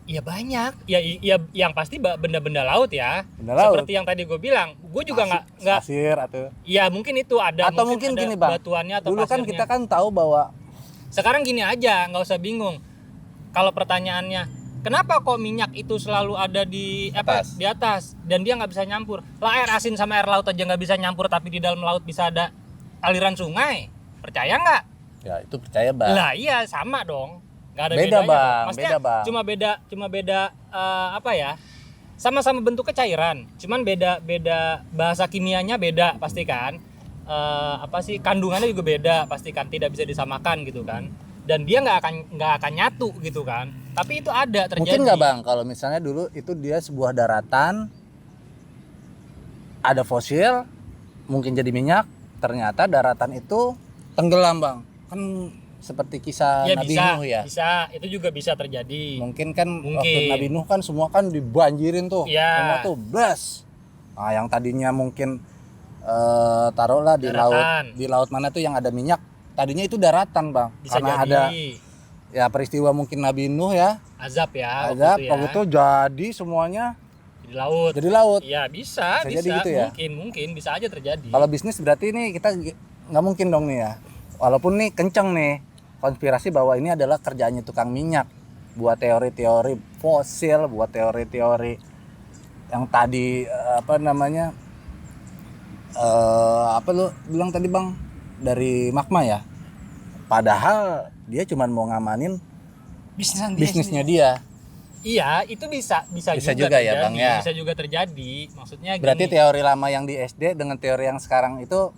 Iya banyak, ya yang pasti benda-benda laut ya. Benda laut. Seperti yang tadi gue bilang, gue juga nggak. Pasir atau? Iya mungkin itu ada. Atau mungkin ada gini bang. Batuannya atau dulu kan pasirnya. kita kan tahu bahwa. Sekarang gini aja, nggak usah bingung. Kalau pertanyaannya, kenapa kok minyak itu selalu ada di Atas. di atas dan dia nggak bisa nyampur? Lah air asin sama air laut aja nggak bisa nyampur, tapi di dalam laut bisa ada aliran sungai. Percaya nggak? Ya itu percaya bang. Lah iya sama dong. Gak ada Beda, bedanya. Bang. Maksudnya Beda, Bang. Cuma beda apa ya? Sama-sama bentuk cairan, cuman beda bahasa kimianya beda pasti kan. Apa sih kandungannya juga beda pasti kan, tidak bisa disamakan gitu kan. Dan dia nggak akan nyatu gitu kan. Tapi itu ada terjadi. Mungkin nggak bang kalau misalnya dulu itu dia sebuah daratan, ada fosil, mungkin jadi minyak, ternyata daratan itu tenggelam bang. Kan seperti kisah Ya, Nabi bisa, Nuh ya. Bisa, itu juga bisa terjadi. Mungkin kan waktu Nabi Nuh kan semua kan dibanjirin tuh. Ya. Semua tuh blas. Nah, yang tadinya mungkin taruhlah di Daratan. laut mana tuh yang ada minyak, tadinya itu daratan, Bang. Bisa Karena jadi ada ya peristiwa mungkin Nabi Nuh ya. azab ya. Azab waktu waktu itu jadi semuanya di laut. jadi laut. Ya bisa Bisa jadi gitu ya? Mungkin bisa aja terjadi. Kalau bisnis berarti ini kita nggak mungkin dong nih ya. Walaupun nih kenceng nih konspirasi bahwa ini adalah kerjaannya tukang minyak, buat teori-teori fosil, buat teori-teori yang tadi apa namanya apa lu bilang tadi bang dari magma ya. Padahal dia cuma mau ngamanin bisnisnya dia. Iya, itu bisa juga ya, terjadi, Bang, ya? Bisa juga terjadi. Maksudnya gini. Berarti teori lama yang di SD dengan teori yang sekarang itu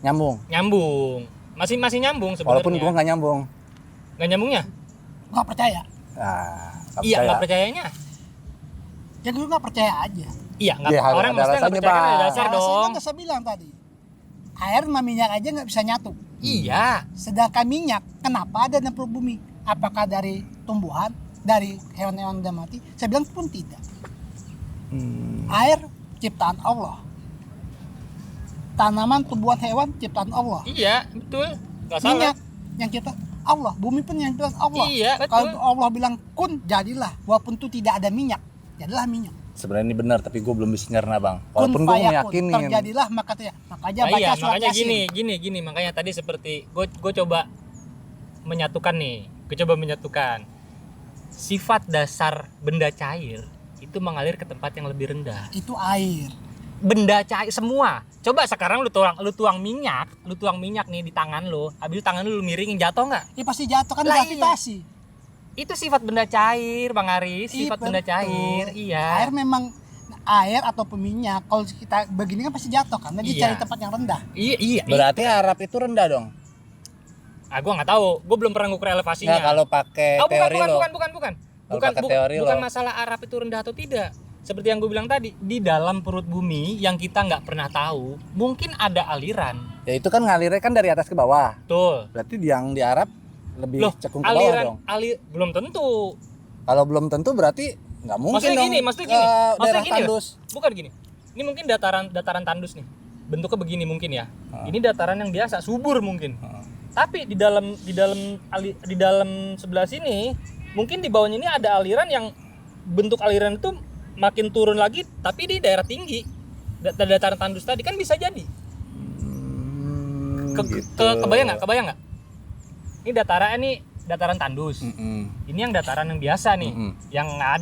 nyambung. Masih nyambung sebenarnya. Walaupun gua nggak nyambung. Nggak nyambungnya? Nggak percaya. Nah, Iya, nggak percayanya. Ya gue nggak percaya aja. Iya, nggak Ya, orang ada maksudnya nggak alasannya, percaya kan ada Bang. dasar Alasannya dong. kan saya bilang tadi, air sama minyak aja nggak bisa nyatu. Iya. Sedangkan minyak, kenapa ada di perut bumi? Apakah dari tumbuhan, dari hewan-hewan yang mati? Saya bilang pun tidak. Air ciptaan Allah. Tanaman, tumbuhan, hewan ciptaan Allah. Iya, betul. Nggak salah. Minyak yang cipta Allah, bumi pun yang ciptaan Allah. Iya, betul. Kalau Allah bilang kun, jadilah. Walaupun itu tidak ada minyak, jadilah minyak. Sebenarnya ini benar tapi gue belum bisa nyerna bang. Kun Walaupun gue fayakun, meyakinin. terjadilah makanya Nah, baca iya, surat makanya Yasin. gini, makanya tadi seperti gue coba menyatukan nih. Gue coba menyatukan sifat dasar benda cair itu mengalir ke tempat yang lebih rendah. Itu air. Benda cair semua. Coba sekarang lu tuang minyak nih di tangan lu, habis itu tangan lu miringin, jatuh nggak? Ini pasti jatuh kan Lah, gravitasi. Itu sifat benda cair, Bang Aris, sifat Iya, benda betul. cair. Iya. Air memang air atau minyak. Kalau kita begini kan pasti jatuh kan. Jadi Iya. cari tempat yang rendah. Iya. Berarti Arab itu rendah dong. Gua nggak tahu. Gua belum pernah ngukur elevasinya. Nggak kalau pakai teori lo. Bukan. Kalau pakai teori Bukan lo. masalah Arab itu rendah atau tidak. Seperti yang gue bilang tadi, di dalam perut bumi yang kita nggak pernah tahu, mungkin ada aliran. Ya itu kan ngalirnya kan dari atas ke bawah. Betul. Berarti yang di Arab lebih Loh, cekung ke bawah dong. belum tentu. Kalau belum tentu berarti nggak mungkin Maksudnya dong gini, ke daerah gini loh. tandus. Bukan gini. Ini mungkin dataran tandus nih. Bentuknya begini mungkin ya. Ini dataran yang biasa, subur mungkin. Tapi di dalam sebelah sini, mungkin di bawahnya ini ada aliran yang bentuk aliran itu makin turun lagi, tapi di daerah tinggi. Dataran tandus tadi kan bisa jadi. Gitu. Kebayang nggak? Ini dataran tandus. Ini yang dataran yang biasa nih, yang nggak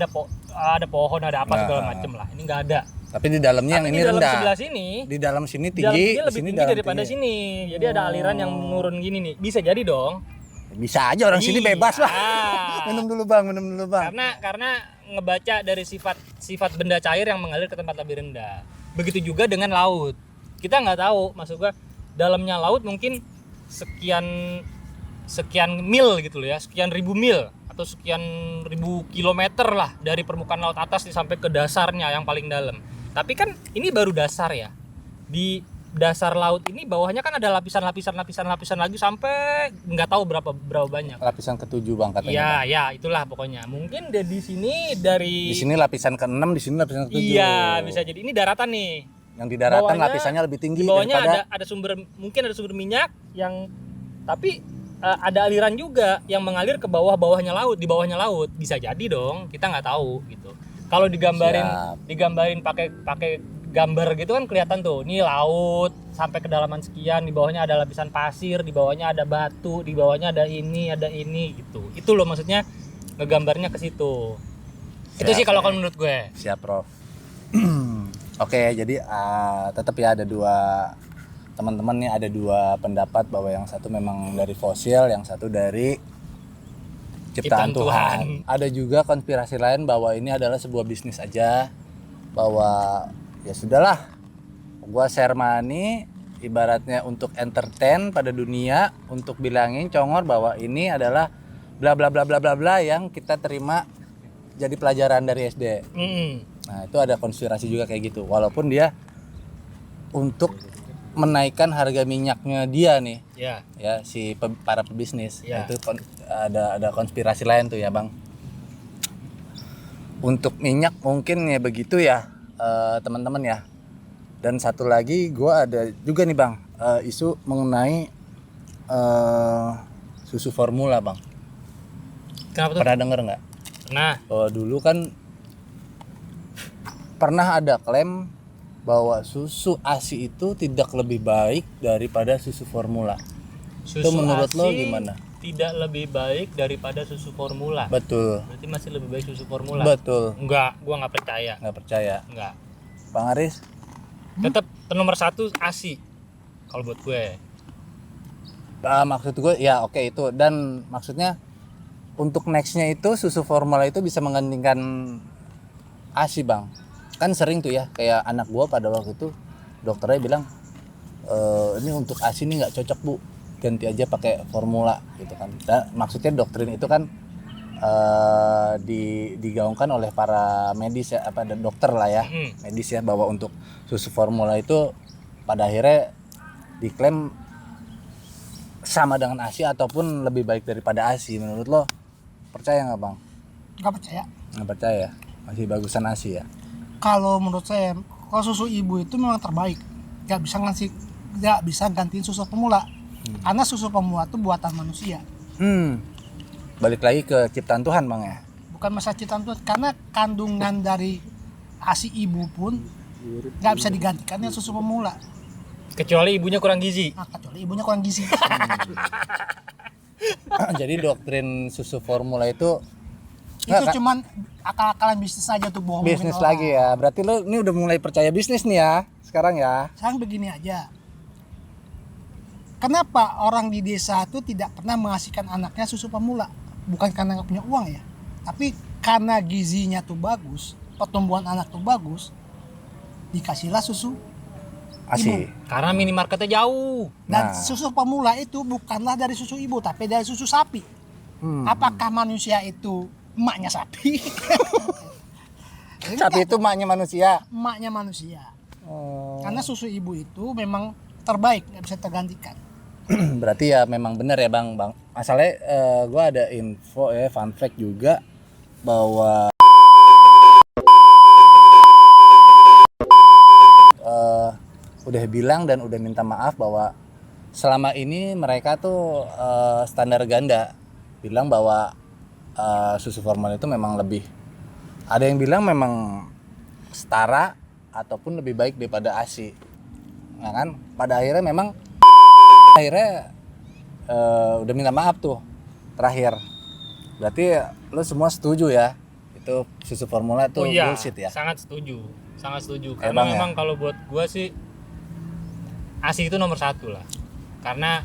ada pohon, ada apa segala macem lah. Ini nggak ada. Tapi di dalamnya yang ini di dalam rendah. sebelah sini, Di dalam sini di dalam tinggi, sini lebih tinggi daripada tinggi. sini. Jadi ada aliran yang menurun gini nih. Bisa jadi dong. Bisa aja orang sini Iya. bebas lah. Minum dulu bang. Karena ngebaca dari sifat benda cair yang mengalir ke tempat lebih rendah. Begitu juga dengan laut. Kita nggak tahu, maksud gua dalamnya laut mungkin sekian mil gitu loh ya, sekian ribu mil atau sekian ribu kilometer lah dari permukaan laut atas sampai ke dasarnya yang paling dalam. Tapi kan ini baru dasar ya. Di dasar laut ini bawahnya kan ada lapisan lagi sampai nggak tahu berapa banyak. Lapisan ke-7 bang katanya. Iya, Bang. ya itulah pokoknya. Mungkin di sini dari Di sini lapisan ke-6, di sini lapisan ke-7. Iya, bisa jadi ini daratan nih. Yang di daratan Bawahnya- lapisannya lebih tinggi Di bawahnya daripada ada sumber, mungkin ada sumber minyak yang tapi ada aliran juga yang mengalir ke bawahnya laut, di bawahnya laut. Bisa jadi dong, kita nggak tahu gitu. Kalau digambarin pakai gambar gitu kan kelihatan tuh, ini laut sampai kedalaman sekian, di bawahnya ada lapisan pasir, di bawahnya ada batu, di bawahnya ada ini gitu. Itu loh maksudnya ngegambarnya ke situ. Itu sih kalau menurut gue. Siap, Prof. Oke, jadi tetap ya ada teman-teman nih ada dua pendapat bahwa yang satu memang dari fosil, yang satu dari ciptaan Tuhan. Ada juga konspirasi lain bahwa ini adalah sebuah bisnis aja, bahwa ya sudahlah, gua share money ibaratnya untuk entertain pada dunia, untuk bilangin congor bahwa ini adalah bla bla bla bla bla bla yang kita terima jadi pelajaran dari SD. Nah, itu ada konspirasi juga kayak gitu. Walaupun dia untuk menaikkan harga minyaknya dia nih, ya si para pebisnis. Ya. Itu ada konspirasi lain tuh ya, Bang. Untuk minyak mungkin ya begitu ya, teman-teman ya. Dan satu lagi gua ada juga nih, Bang, isu mengenai susu formula, Bang. Kenapa tuh? Pernah denger nggak? Nah, Dulu kan pernah ada klaim bahwa susu ASI itu tidak lebih baik daripada susu formula. Itu menurut lo ASI gimana? Tidak lebih baik daripada susu formula. Betul. Berarti masih lebih baik susu formula. Betul. Enggak, gua nggak percaya. Nggak percaya. Enggak. Bang Aris? Tetap nomor 1 ASI. Kalau buat gue. Maksud gue ya oke itu. Dan maksudnya untuk nextnya itu susu formula itu bisa menggantikan ASI, Bang. Kan sering tuh ya, kayak anak gua pada waktu itu dokternya bilang ini untuk ASI ini nggak cocok, Bu, ganti aja pakai formula gitu kan. Dan maksudnya doktrin itu kan digaungkan oleh para medis ya, dokter lah ya, medis ya, bahwa untuk susu formula itu pada akhirnya diklaim sama dengan ASI ataupun lebih baik daripada ASI. Menurut lo percaya nggak, Bang? Nggak percaya. Nggak percaya, masih bagusan ASI ya. Kalau menurut saya, kalau susu ibu itu memang terbaik. Nggak bisa gantiin susu pemula. Karena susu pemula itu buatan manusia. Balik lagi ke ciptaan Tuhan, Bang ya. Bukan masalah ciptaan Tuhan, karena kandungan dari ASI ibu pun nggak bisa digantikan dengan susu pemula. Kecuali ibunya kurang gizi. Nah, kecuali ibunya kurang gizi. Jadi doktrin susu formula itu Itu cuman akal-akalan bisnis saja tuh, bohong. bisnis lagi ya. Berarti lo ini udah mulai percaya bisnis nih ya sekarang ya. Sekarang begini aja. Kenapa orang di desa itu tidak pernah mengasihkan anaknya susu pemula? Bukan karena nggak punya uang ya, tapi karena gizinya tuh bagus, pertumbuhan anak tuh bagus, dikasihlah susu ASI. Karena minimarketnya jauh. Dan Nah. susu pemula itu bukanlah dari susu ibu, tapi dari susu sapi. Apakah manusia itu emaknya sapi? Sapi itu maknya manusia. Emaknya manusia. Oh. Karena susu ibu itu memang terbaik, nggak bisa tergantikan. Berarti ya memang benar ya, Bang. Masalahnya gue ada info ya, fun fact juga bahwa udah bilang dan udah minta maaf bahwa selama ini mereka tuh standar ganda, bilang bahwa susu formula itu memang lebih, ada yang bilang memang setara ataupun lebih baik daripada ASI. Nah kan pada akhirnya memang udah minta maaf tuh terakhir. Berarti lu semua setuju ya? Itu susu formula itu Oh iya, bullshit ya? sangat setuju. Ya, Karena Bang, ya? memang kalau buat gua sih ASI itu nomor satu lah. Karena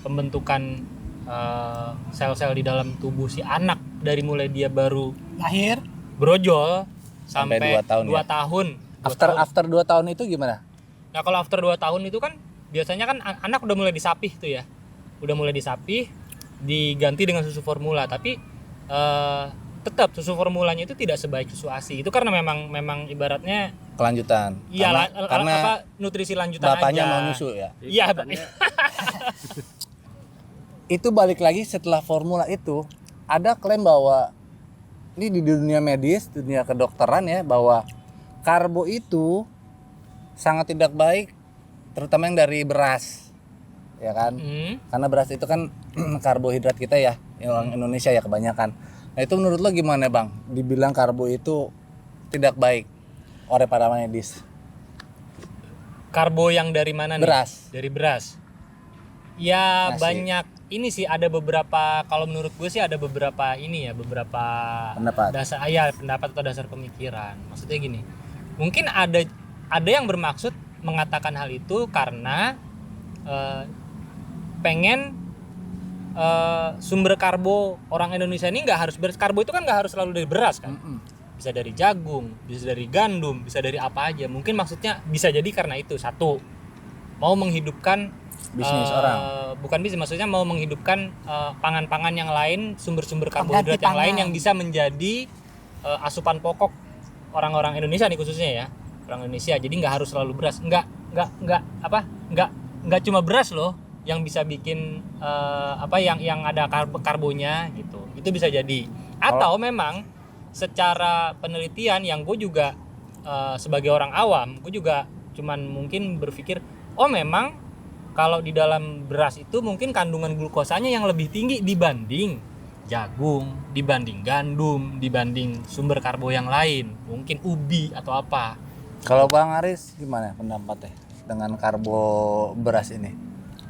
pembentukan sel-sel di dalam tubuh si anak dari mulai dia baru Lahir brojol Sampai sampai 2 tahun 2 ya? tahun. After 2 tahun itu gimana? Nah, kalau after 2 tahun itu kan biasanya kan anak udah mulai disapih tuh ya. Udah mulai disapih, diganti dengan susu formula, tapi tetap susu formulanya itu tidak sebaik susu ASI. Itu karena memang ibaratnya Kelanjutan. iya karena apa nutrisi lanjutan bapaknya aja. mau nyusu ya. Iya, Itu balik lagi setelah formula itu ada klaim bahwa ini di dunia medis, dunia kedokteran ya, bahwa karbo itu sangat tidak baik, terutama yang dari beras, ya kan? Karena beras itu kan karbohidrat kita ya, yang orang Indonesia ya kebanyakan. Nah itu menurut lo gimana bang? Dibilang karbo itu tidak baik oleh para medis. Karbo yang dari mana nih? Beras. Dari beras. Ya Nasi. banyak ini sih, ada beberapa, kalau menurut gue sih ada beberapa ini ya, beberapa Pendapat. pendapat atau dasar pemikiran. Maksudnya gini, mungkin ada yang bermaksud mengatakan hal itu karena pengen sumber karbo orang Indonesia ini nggak harus beras. Karbo itu kan nggak harus selalu dari beras kan, bisa dari jagung, bisa dari gandum, bisa dari apa aja. Mungkin maksudnya bisa jadi karena itu, satu, mau menghidupkan Bisnis orang. bukan bisnis, maksudnya mau menghidupkan pangan-pangan yang lain, sumber-sumber karbohidrat Pengganti yang lain pangan. yang bisa menjadi asupan pokok orang-orang Indonesia nih khususnya ya, orang Indonesia. Jadi nggak harus selalu beras, nggak cuma beras loh yang bisa bikin yang ada karbonya gitu. Itu bisa jadi. Atau memang secara penelitian yang gue juga sebagai orang awam, gue juga cuman mungkin berpikir, oh memang kalau di dalam beras itu mungkin kandungan glukosanya yang lebih tinggi dibanding jagung, dibanding gandum, dibanding sumber karbo yang lain, mungkin ubi atau apa. Kalau Bang Aris gimana pendapatnya dengan karbo beras ini?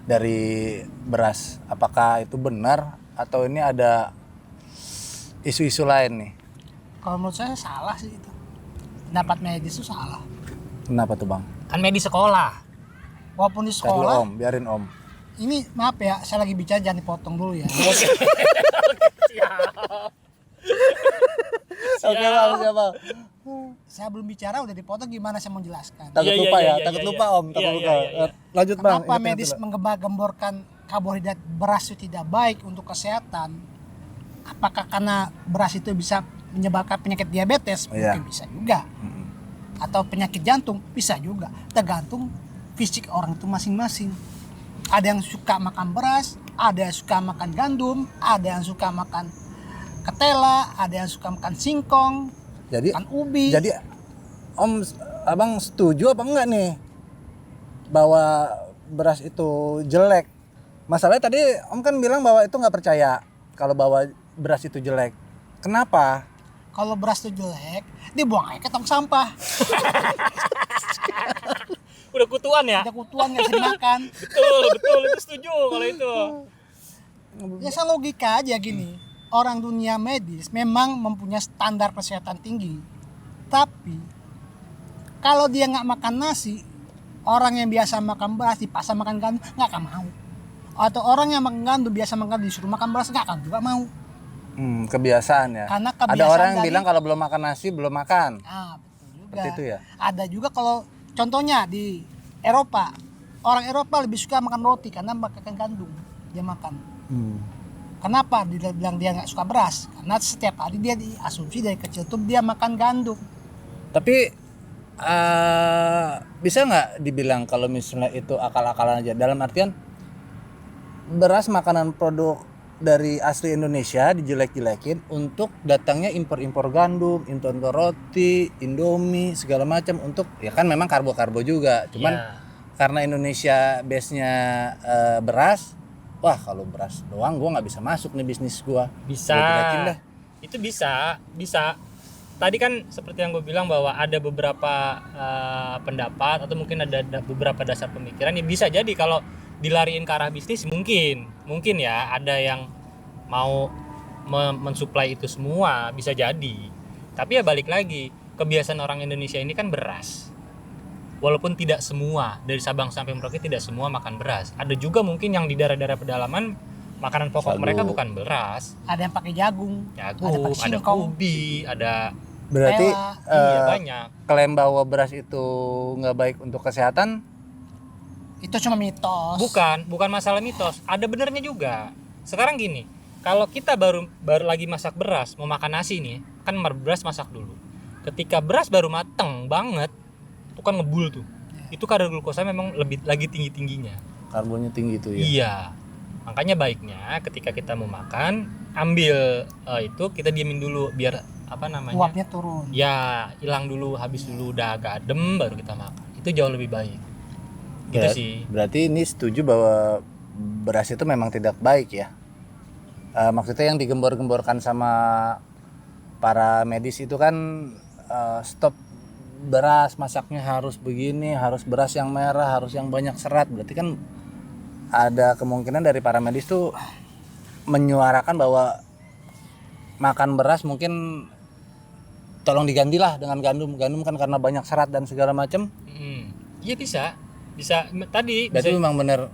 Dari beras, apakah itu benar atau ini ada isu-isu lain nih? kalau menurut saya salah sih itu. Pendapat medis itu salah. Kenapa tuh Bang? Kan medis sekolah. Walaupun di Tadi dulu sekolah, Om, biarin Om. ini maaf ya, saya lagi bicara jangan dipotong dulu ya. Oke Bang, siapa? Saya belum bicara udah dipotong, gimana saya mau jelaskan. Takut Iya, lupa iya, ya, iya, takut iya, lupa iya. Om, takut Iya, lupa. iya, iya. Lanjut Bang. Kenapa ingat-ingat medis dulu. menggembar-gemborkan karbohidrat beras itu tidak baik untuk kesehatan? Apakah karena beras itu bisa menyebabkan penyakit diabetes? Iya. Mungkin bisa juga. Atau penyakit jantung? Bisa juga. Tergantung fisik orang itu masing-masing. Ada yang suka makan beras, ada yang suka makan gandum, ada yang suka makan ketela, ada yang suka makan singkong, Jadi makan ubi. Jadi Om, Abang setuju apa enggak nih bahwa beras itu jelek? Masalahnya tadi Om kan bilang bahwa itu nggak percaya kalau bahwa beras itu jelek. Kenapa? Kalau beras itu jelek, dibuang aja ke tong sampah. Udah kutuan ya? Ada kutuan nggak bisa dimakan. Betul, itu setuju kalau itu. Ya saya logika aja gini. Orang dunia medis memang mempunyai standar kesehatan tinggi. Tapi kalau dia nggak makan nasi, orang yang biasa makan beras dipaksa makan gandum nggak akan mau. Atau orang yang makan gandum biasa makan disuruh makan beras nggak akan juga mau. Kebiasaan ya. Karena Ada kebiasaan orang yang dari- bilang kalau belum makan nasi belum makan. Ah, betul juga. Seperti itu ya? Ada juga kalau contohnya di Eropa, orang Eropa lebih suka makan roti karena makan gandum dia makan. Kenapa dia bilang dia nggak suka beras? Karena setiap hari dia diasumsi dari kecil tuh dia makan gandum. Tapi bisa nggak dibilang kalau misalnya itu akal-akalan aja? Dalam artian beras makanan produk dari asli Indonesia dijelek-jelekin untuk datangnya impor-impor gandum, impor roti, Indomie segala macam untuk ya kan memang karbo-karbo juga. Cuman Ya. karena Indonesia base-nya beras, wah kalau beras doang gua nggak bisa masuk nih bisnis gua. Bisa. Gua jelekin dah. Itu bisa. Tadi kan seperti yang gue bilang bahwa ada beberapa pendapat atau mungkin ada beberapa dasar pemikiran yang bisa jadi kalau dilariin ke arah bisnis mungkin ya ada yang mau mensuplai itu semua, bisa jadi. Tapi ya balik lagi, kebiasaan orang Indonesia ini kan beras. Walaupun tidak semua, dari Sabang sampai Merauke tidak semua makan beras. Ada juga mungkin yang di daerah-daerah pedalaman makanan pokok Sagu. mereka bukan beras. Ada yang pakai jagung, Jagung, pakai ada singkong, ubi, ada Berarti Pela. iya banyak. klaim bahwa beras itu nggak baik untuk kesehatan itu cuma mitos. Bukan masalah mitos, ada benernya juga. Sekarang gini, kalau kita baru lagi masak beras, mau makan nasi nih, kan beras masak dulu. Ketika beras baru mateng banget, itu kan ngebul tuh. Itu kadar glukosa memang lagi tinggi-tingginya. karbonnya tinggi tuh ya. Iya. Makanya baiknya ketika kita mau makan, ambil itu kita diamin dulu biar apa namanya? Uapnya turun. Ya, hilang dulu, habis dulu udah agak adem baru kita makan. Itu jauh lebih baik. Gitu sih. Berarti ini setuju bahwa beras itu memang tidak baik ya. Maksudnya yang digembor-gemborkan sama para medis itu kan stop beras masaknya harus begini, harus beras yang merah, harus yang banyak serat. Berarti kan ada kemungkinan dari para medis tuh menyuarakan bahwa makan beras mungkin tolong digantilah dengan gandum. Gandum kan karena banyak serat dan segala macam. Iya bisa tadi Berarti bisa memang benar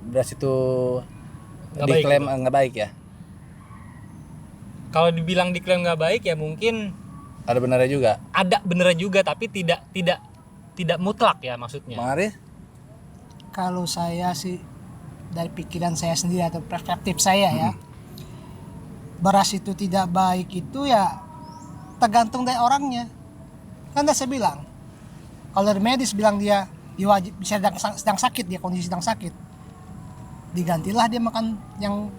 beras itu Nggak baik diklaim gitu. nggak baik ya. kalau dibilang diklaim nggak baik ya mungkin Ada benarnya juga. ada beneran juga tapi tidak mutlak ya maksudnya. Bang Aris? Kalau saya sih dari pikiran saya sendiri atau perspektif saya ya, beras itu tidak baik itu ya tergantung dari orangnya. Kan udah saya bilang, kalau dari medis bilang dia wajib bisa sedang sakit, dia kondisi sedang sakit, digantilah dia makan yang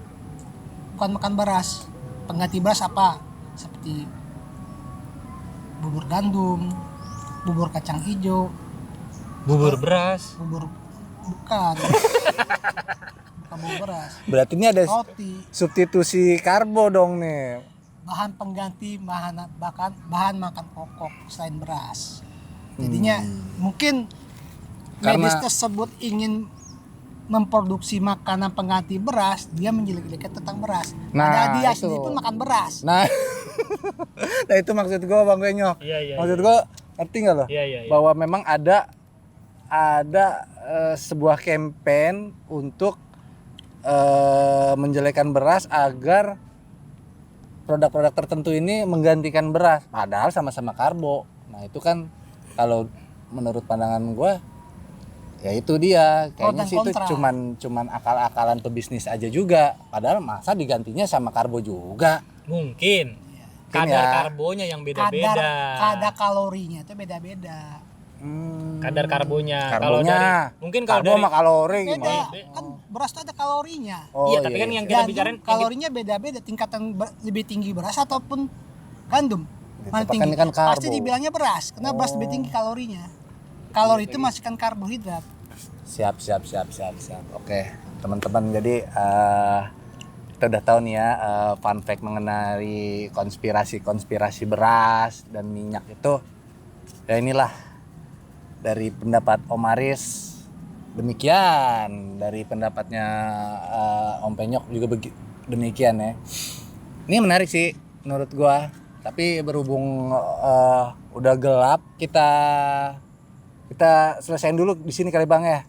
bukan makan beras. Pengganti beras apa? Seperti bubur gandum, bubur kacang hijau, Bubur beras. bubur bukan bubur beras, Berarti ini ada roti, substitusi karbo dong nih. bahan pengganti bahan makan pokok selain beras. Jadinya mungkin medis Karena- tersebut ingin memproduksi makanan pengganti beras, dia menjelek-jelekan tentang beras. Nah, Padahal dia itu. sendiri pun makan beras. Nah, nah itu maksud gue Bang Benyo. Iya. Maksud gue ngerti nggak lo? Iya. Bahwa memang ada sebuah campaign untuk menjelekan beras agar produk-produk tertentu ini menggantikan beras, padahal sama-sama karbo. Nah itu kan kalau menurut pandangan gue, ya itu dia kayaknya dan sih itu kontra. cuman akal-akalan pebisnis aja juga. Padahal masa digantinya sama karbo juga. Mungkin Mungkin kadar ya. karbonya yang beda-beda. Kadar kalorinya itu beda-beda. Kadar karbonya. Mungkin karbo sama kalori Beda. gimana? Kan beras itu ada kalorinya. Oh, iya, tapi kan yang kita Gandum bicarain kalorinya beda-beda, tingkatan lebih tinggi beras ataupun gandum. Mana Kan tinggi? ini kan karbo. Pasti dibilangnya beras, karena beras lebih tinggi kalorinya. Kalori itu masih kan karbohidrat. Siap. Oke, teman-teman, jadi kita udah tahu nih ya fun fact mengenai konspirasi beras dan minyak itu. Ya inilah dari pendapat Om Aris, demikian dari pendapatnya Om Penyok juga demikian ya. Ini menarik sih menurut gua, tapi berhubung udah gelap, kita selesaiin dulu di sini kali Bang ya.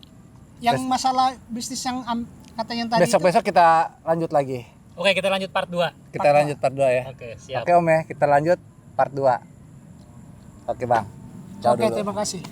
Yang masalah bisnis yang katanya tadi Besok kita lanjut lagi. Oke, kita lanjut part 2. Kita lanjut part 2 ya. Oke, siap. Oke Om ya, kita lanjut part 2. Oke Bang. Ciao Oke, dulu. terima kasih.